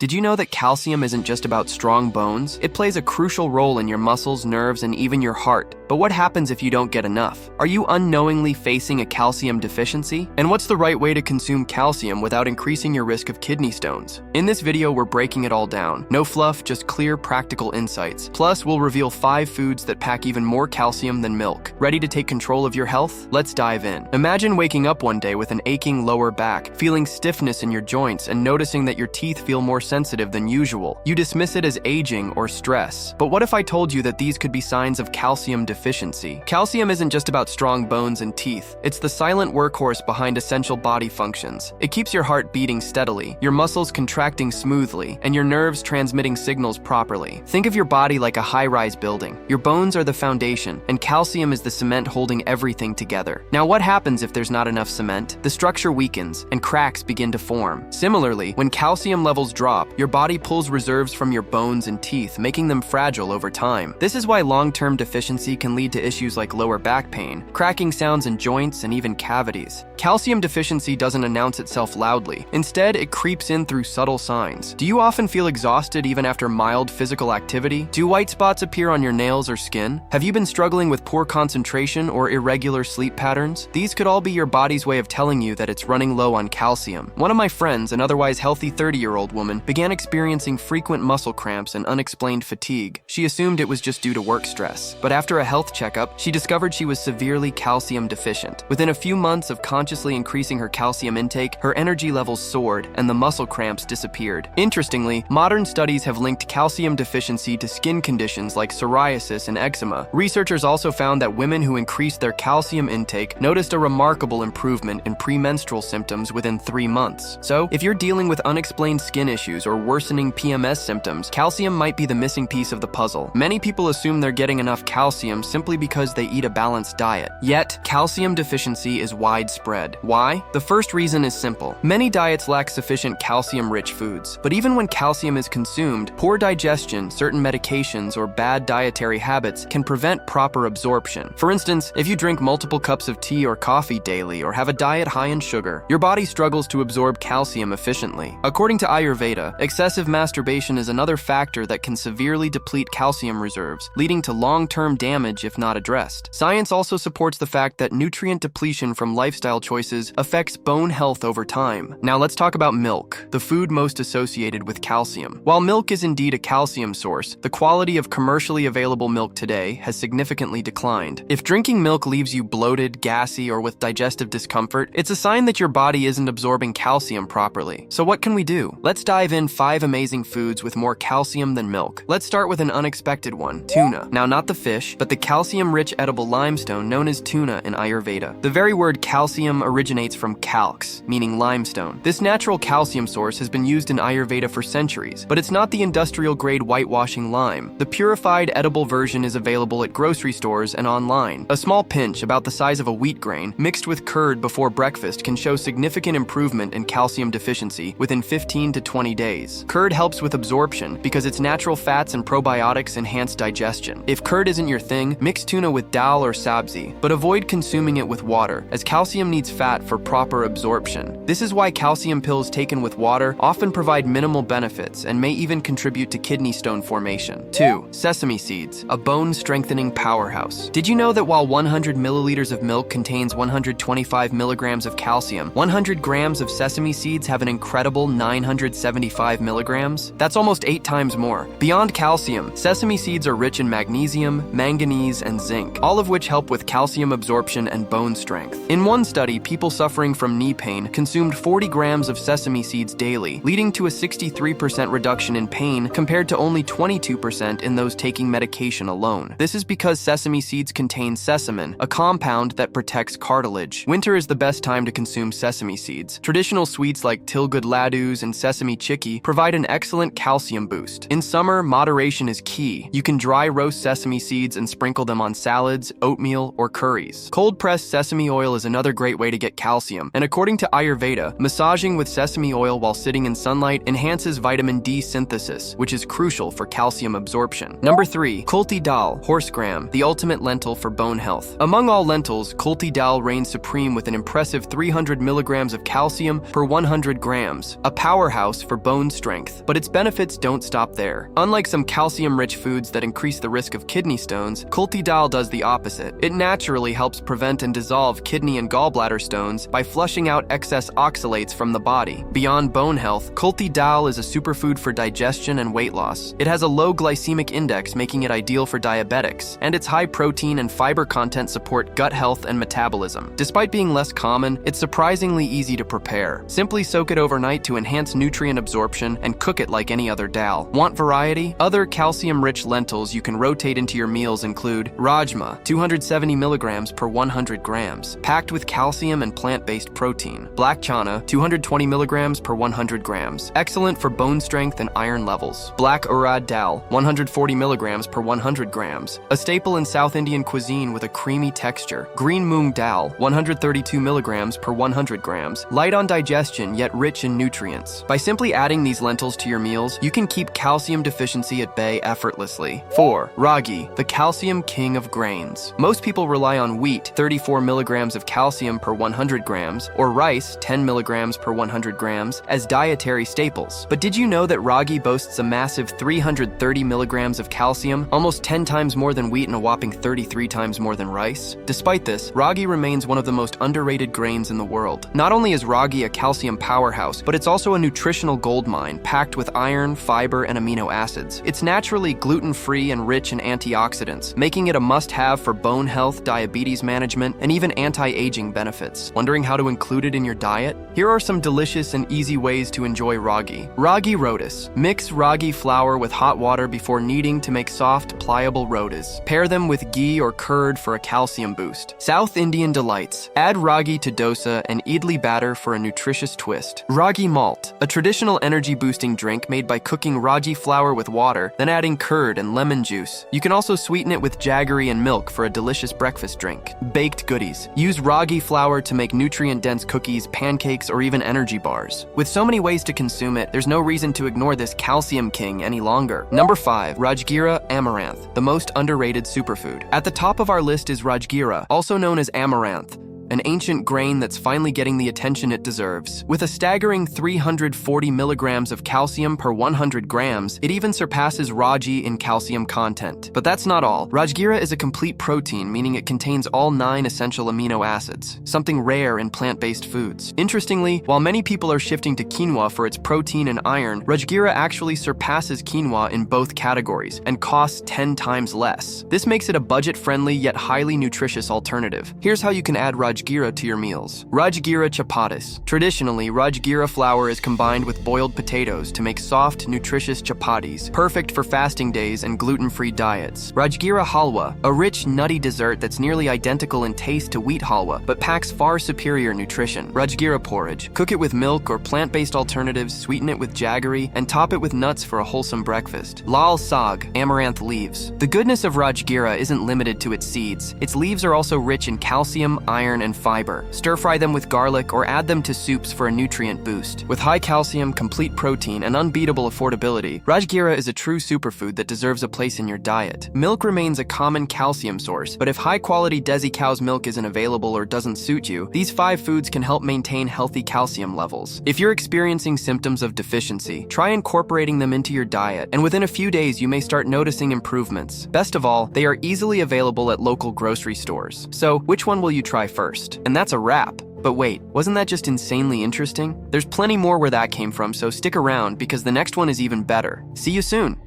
Did you know that calcium isn't just about strong bones? It plays a crucial role in your muscles, nerves, and even your heart. But what happens if you don't get enough? Are you unknowingly facing a calcium deficiency? And what's the right way to consume calcium without increasing your risk of kidney stones? In this video, we're breaking it all down. No fluff, just clear, practical insights. Plus, we'll reveal 5 foods that pack even more calcium than milk. Ready to take control of your health? Let's dive in. Imagine waking up one day with an aching lower back, feeling stiffness in your joints, and noticing that your teeth feel more sensitive than usual. You dismiss it as aging or stress. But what if I told you that these could be signs of calcium deficiency? Calcium isn't just about strong bones and teeth. It's the silent workhorse behind essential body functions. It keeps your heart beating steadily, your muscles contracting smoothly, and your nerves transmitting signals properly. Think of your body like a high-rise building. Your bones are the foundation, and calcium is the cement holding everything together. Now, what happens if there's not enough cement? The structure weakens, and cracks begin to form. Similarly, when calcium levels drop, your body pulls reserves from your bones and teeth, making them fragile over time. This is why long-term deficiency can lead to issues like lower back pain, cracking sounds in joints, and even cavities. Calcium deficiency doesn't announce itself loudly. Instead, it creeps in through subtle signs. Do you often feel exhausted even after mild physical activity? Do white spots appear on your nails or skin? Have you been struggling with poor concentration or irregular sleep patterns? These could all be your body's way of telling you that it's running low on calcium. One of my friends, an otherwise healthy 30-year-old woman, began experiencing frequent muscle cramps and unexplained fatigue. She assumed it was just due to work stress. But after a health checkup, she discovered she was severely calcium deficient. Within a few months of consciously increasing her calcium intake, her energy levels soared and the muscle cramps disappeared. Interestingly, modern studies have linked calcium deficiency to skin conditions like psoriasis and eczema. Researchers also found that women who increased their calcium intake noticed a remarkable improvement in premenstrual symptoms within 3 months. So, if you're dealing with unexplained skin issues or worsening PMS symptoms, calcium might be the missing piece of the puzzle. Many people assume they're getting enough calcium simply because they eat a balanced diet. Yet, calcium deficiency is widespread. Why? The first reason is simple. Many diets lack sufficient calcium-rich foods, but even when calcium is consumed, poor digestion, certain medications, or bad dietary habits can prevent proper absorption. For instance, if you drink multiple cups of tea or coffee daily or have a diet high in sugar, your body struggles to absorb calcium efficiently. According to Ayurveda, excessive masturbation is another factor that can severely deplete calcium reserves, leading to long-term damage if not addressed. Science also supports the fact that nutrient depletion from lifestyle choices affects bone health over time. Now let's talk about milk, the food most associated with calcium. While milk is indeed a calcium source, the quality of commercially available milk today has significantly declined. If drinking milk leaves you bloated, gassy, or with digestive discomfort, it's a sign that your body isn't absorbing calcium properly. So what can we do? Let's dive in 5 amazing foods with more calcium than milk. Let's start with an unexpected one, tuna. Now, not the fish, but the calcium-rich edible limestone known as tuna in Ayurveda. The very word calcium originates from calx, meaning limestone. This natural calcium source has been used in Ayurveda for centuries, but it's not the industrial-grade whitewashing lime. The purified edible version is available at grocery stores and online. A small pinch, about the size of a wheat grain, mixed with curd before breakfast can show significant improvement in calcium deficiency within 15 to 20 days. Curd helps with absorption because its natural fats and probiotics enhance digestion. If curd isn't your thing, mix tuna with dal or sabzi, but avoid consuming it with water, as calcium needs fat for proper absorption. This is why calcium pills taken with water often provide minimal benefits and may even contribute to kidney stone formation. 2. Sesame seeds, a bone-strengthening powerhouse. Did you know that while 100 milliliters of milk contains 125 milligrams of calcium, 100 grams of sesame seeds have an incredible 975 milligrams? That's almost 8 times more. Beyond calcium, sesame seeds are rich in magnesium, manganese, and zinc, all of which help with calcium absorption and bone strength. In one study, people suffering from knee pain consumed 40 grams of sesame seeds daily, leading to a 63% reduction in pain compared to only 22% in those taking medication alone. This is because sesame seeds contain sesamin, a compound that protects cartilage. Winter is the best time to consume sesame seeds. Traditional sweets like Tilgood laddus and sesame chicky provide an excellent calcium boost. In summer, moderation is key. You can dry roast sesame seeds and sprinkle them on salads, oatmeal, or curries. Cold-pressed sesame oil is another great way to get calcium, and according to Ayurveda, massaging with sesame oil while sitting in sunlight enhances vitamin D synthesis, which is crucial for calcium absorption. Number 3. Kulthi dal, horse gram, the ultimate lentil for bone health. Among all lentils, Kulthi dal reigns supreme with an impressive 300 milligrams of calcium per 100 grams, a powerhouse for bone bone strength, but its benefits don't stop there. Unlike some calcium-rich foods that increase the risk of kidney stones, Kulthi dal does the opposite. It naturally helps prevent and dissolve kidney and gallbladder stones by flushing out excess oxalates from the body. Beyond bone health, Kulthi dal is a superfood for digestion and weight loss. It has a low glycemic index, making it ideal for diabetics, and its high protein and fiber content support gut health and metabolism. Despite being less common, it's surprisingly easy to prepare. Simply soak it overnight to enhance nutrient absorption and cook it like any other dal. Want variety? Other calcium-rich lentils you can rotate into your meals include rajma, 270 milligrams per 100 grams, packed with calcium and plant-based protein. Black chana, 220 milligrams per 100 grams, excellent for bone strength and iron levels. Black urad dal, 140 milligrams per 100 grams, a staple in South Indian cuisine with a creamy texture. Green moong dal, 132 milligrams per 100 grams, light on digestion yet rich in nutrients. By simply adding these lentils to your meals, you can keep calcium deficiency at bay effortlessly. 4. Ragi, the calcium king of grains. Most people rely on wheat, 34 milligrams of calcium per 100 grams, or rice, 10 milligrams per 100 grams, as dietary staples. But did you know that ragi boasts a massive 330 milligrams of calcium, almost 10 times more than wheat and a whopping 33 times more than rice? Despite this, ragi remains one of the most underrated grains in the world. Not only is ragi a calcium powerhouse, but it's also a nutritional goldmine, packed with iron, fiber, and amino acids. It's naturally gluten-free and rich in antioxidants, making it a must-have for bone health, diabetes management, and even anti-aging benefits. Wondering how to include it in your diet? Here are some delicious and easy ways to enjoy ragi. Ragi rotis. Mix ragi flour with hot water before kneading to make soft, pliable rotis. Pair them with ghee or curd for a calcium boost. South Indian delights. Add ragi to dosa and idli batter for a nutritious twist. Ragi malt. A traditional energy-boosting drink made by cooking ragi flour with water, then adding curd and lemon juice. You can also sweeten it with jaggery and milk for a delicious breakfast drink. Baked goodies. Use ragi flour to make nutrient-dense cookies, pancakes, or even energy bars. With so many ways to consume it, there's no reason to ignore this calcium king any longer. Number 5. Rajgira Amaranth, the most underrated superfood. At the top of our list is Rajgira, also known as Amaranth, an ancient grain that's finally getting the attention it deserves. With a staggering 340 milligrams of calcium per 100 grams, it even surpasses Ragi in calcium content. But that's not all. Rajgira is a complete protein, meaning it contains all 9 essential amino acids, something rare in plant-based foods. Interestingly, while many people are shifting to quinoa for its protein and iron, Rajgira actually surpasses quinoa in both categories and costs 10 times less. This makes it a budget-friendly yet highly nutritious alternative. Here's how you can add Rajgira to your meals. Rajgira chapatis. Traditionally, Rajgira flour is combined with boiled potatoes to make soft, nutritious chapatis, perfect for fasting days and gluten-free diets. Rajgira halwa, a rich, nutty dessert that's nearly identical in taste to wheat halwa, but packs far superior nutrition. Rajgira porridge. Cook it with milk or plant-based alternatives, sweeten it with jaggery, and top it with nuts for a wholesome breakfast. Lal sag, amaranth leaves. The goodness of Rajgira isn't limited to its seeds. Its leaves are also rich in calcium, iron, and fiber. Stir-fry them with garlic or add them to soups for a nutrient boost. With high calcium, complete protein, and unbeatable affordability, Rajgira is a true superfood that deserves a place in your diet. Milk remains a common calcium source, but if high-quality Desi cow's milk isn't available or doesn't suit you, these 5 foods can help maintain healthy calcium levels. If you're experiencing symptoms of deficiency, try incorporating them into your diet, and within a few days you may start noticing improvements. Best of all, they are easily available at local grocery stores. So, which one will you try first? And that's a wrap. But wait, wasn't that just insanely interesting? There's plenty more where that came from, so stick around because the next one is even better. See you soon!